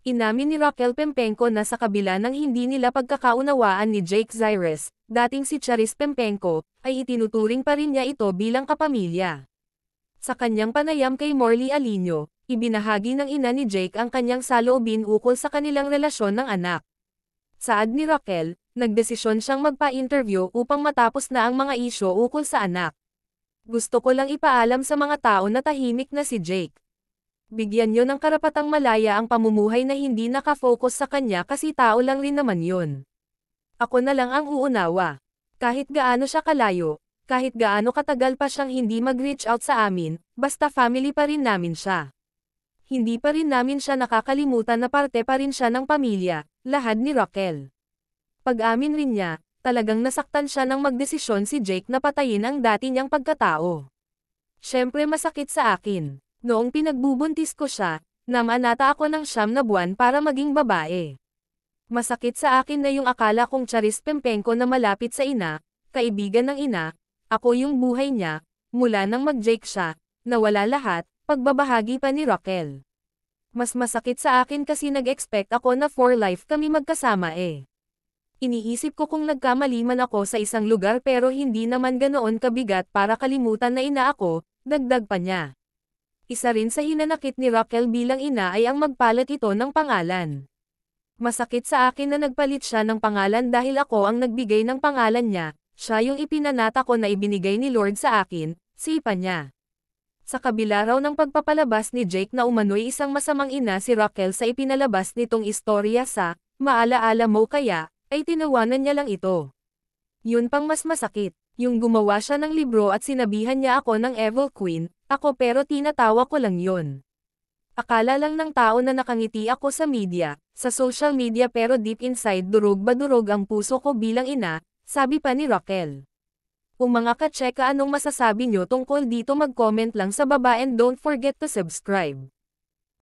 Inamin ni Raquel Pempenko na sa kabila ng hindi nila pagkakaunawaan ni Jake Zires, dating si Charis Pempenko, ay itinuturing pa rin niya ito bilang kapamilya. Sa kanyang panayam kay Morley Alinio, ibinahagi ng ina ni Jake ang kanyang saloobin ukol sa kanilang relasyon ng anak. Saad ni Raquel, nagdesisyon siyang magpa-interview upang matapos na ang mga isyo ukol sa anak. Gusto ko lang ipaalam sa mga tao na tahimik na si Jake. Bigyan niyo ng karapatang malaya ang pamumuhay na hindi nakafocus sa kanya kasi tao lang rin naman yun. Ako na lang ang uunawa. Kahit gaano siya kalayo, kahit gaano katagal pa siyang hindi mag-reach out sa amin, basta family pa rin namin siya. Hindi pa rin namin siya nakakalimutan na parte pa rin siya ng pamilya, lahad ni Raquel. Pag-amin rin niya, talagang nasaktan siya nang magdesisyon si Jake na patayin ang dati niyang pagkatao. Siyempre masakit sa akin. Noong pinagbubuntis ko siya, namanata ako ng 9 na buwan para maging babae. Masakit sa akin na yung akala kong Charis Pempenko na malapit sa ina, kaibigan ng ina, ako yung buhay niya, mula nang mag-Jake siya, nawala lahat, pagbabahagi pa ni Raquel. Mas masakit sa akin kasi nag-expect ako na for life kami magkasama eh. Iniisip ko kung nagkamali man ako sa isang lugar pero hindi naman ganoon kabigat para kalimutan na ina ako, dagdag pa niya. Isa rin sa hinanakit ni Raquel bilang ina ay ang magpalit ito ng pangalan. Masakit sa akin na nagpalit siya ng pangalan dahil ako ang nagbigay ng pangalan niya, siya yung ipinanata ko na ibinigay ni Lord sa akin, sipa niya. Sa kabila raw ng pagpapalabas ni Jake na umano'y isang masamang ina si Raquel sa ipinalabas nitong istorya sa, Maalaala Mo Kaya, ay tinawanan niya lang ito. Yun pang mas masakit, yung gumawa siya ng libro at sinabihan niya ako ng Evil Queen, ako pero tinatawa ko lang yun. Akala lang ng tao na nakangiti ako sa media, sa social media pero deep inside durog ang puso ko bilang ina, sabi pa ni Raquel. Kung mga ka-cheka anong masasabi nyo tungkol dito mag-comment lang sa baba and don't forget to subscribe.